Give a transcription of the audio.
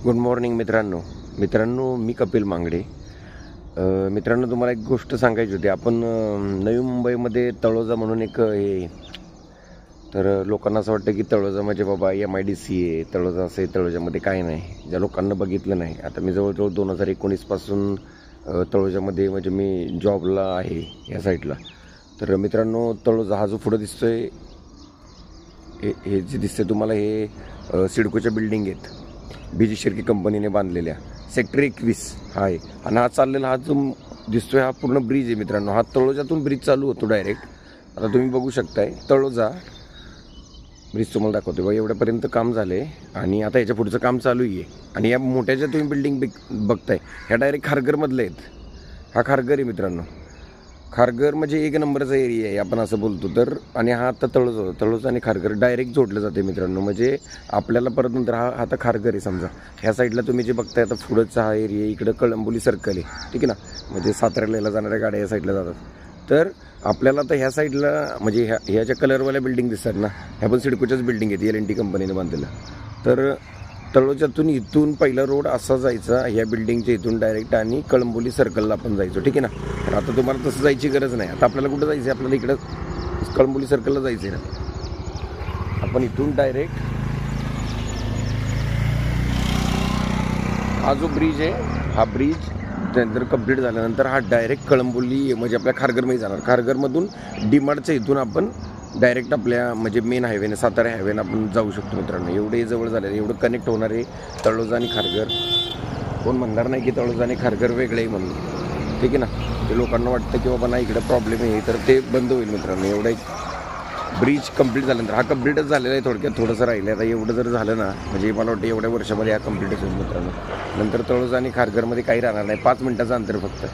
Good morning मित्रांनो मी कपिल मांगडे. मित्रांनो, तुम्हाला एक गोष्ट सांगायची होती. आपण नवी मुंबईमध्ये तळोजा म्हणून एक हे, तर लोकांना असं वाटतं की तळोजा म्हणजे बाबा MIDC आहे, तळोजा असं आहे. तळोजामध्ये काय नाही, ज्या लोकांना बघितलं नाही. आता मी जवळजवळ 2019 पासून तळोजामध्ये म्हणजे मी जॉबला आहे या साईडला. तर मित्रांनो, तळोजा हा जो पुढं दिसतोय, हे जे दिसते तुम्हाला, हे सिडकोच्या बिल्डिंग आहेत, BG शिर्के कंपनीने बांधलेल्या. सेक्टर 21 हा आहे. आणि हा चाललेला हा जो दिसतोय हा पूर्ण ब्रिज आहे मित्रांनो. हा तळोजातून ब्रिज चालू होतो डायरेक्ट. आता तुम्ही बघू शकताय तळोजा ब्रिज तुम्हाला दाखवतो बघा. एवढ्यापर्यंत काम झाले आणि आता याच्या पुढचं काम चालू आहे. आणि या मोठ्या ज्या तुम्ही बिल्डिंग बघताय ह्या डायरेक्ट खारघरमधले आहेत. हा खारघर आहे मित्रांनो. खारघर म्हणजे एक नंबरचा एरिया आहे आपण असं बोलतो तर. आणि हा आता तळोजा आणि खारघर डायरेक्ट जोडलं जाते मित्रांनो. म्हणजे आपल्याला परत नंतर हा आता खारघर आहे समजा. ह्या साईडला तुम्ही जे बघताय आता पुढंचा हा एरिया, इकडं कळंबोली सर्कल आहे, ठीक आहे ना. म्हणजे साताऱ्याला जाणाऱ्या गाड्या या साईडला जातात. तर आपल्याला आता ह्या साईडला म्हणजे ह्या ज्या कलरवाल्या बिल्डिंग दिसतात ना, ह्या पण सिडकोच्याच बिल्डिंग आहेत, LNT कंपनीने बांधलेल्या. तर तळोजातून इथून पहिला रोड असा जायचा ह्या बिल्डिंगच्या इथून डायरेक्ट आणि कळंबोली सर्कलला आपण जायचो, ठीक आहे ना. तर आता तुम्हाला तसं जायची गरज नाही. आता आपल्याला कुठं जायचं आहे, आपल्याला इकडं कळंबोली सर्कलला जायचं आहे ना. आपण इथून डायरेक्ट हा जो ब्रिज आहे, हा ब्रिज त्यानंतर कंप्लीट झाल्यानंतर हा डायरेक्ट कळंबोली म्हणजे आपल्या खारघरमध्ये जाणार. खारघरमधून DMartच्या इथून आपण डायरेक्ट आपल्या म्हणजे मेन हायवेने, सातारा हायवेने आपण जाऊ शकतो मित्रांनो. एवढे जवळ झाले, एवढं कनेक्ट होणार आहे तळोजा आणि खारघर. कोण म्हणणार नाही की तळोजा आणि खारघर वेगळे आहे म्हणून, ठीक आहे ना. ते लोकांना वाटतं की बाबा नाही इकडं प्रॉब्लेम आहे, तर ते बंद होईल मित्रांनो. एवढा एक ब्रिज कंप्लीट झाल्यानंतर, हा कंप्लीटच झालेला आहे थोडक्यात, थोडंसं राहिलं. आता एवढं जर झालं ना, म्हणजे मला वाटतं एवढ्या वर्षामध्ये हा कंप्लीटच होईल मित्रांनो. नंतर तळोजा आणि खारघरमध्ये काही राहणार नाही, 5 मिनिटाचं अंतर फक्त.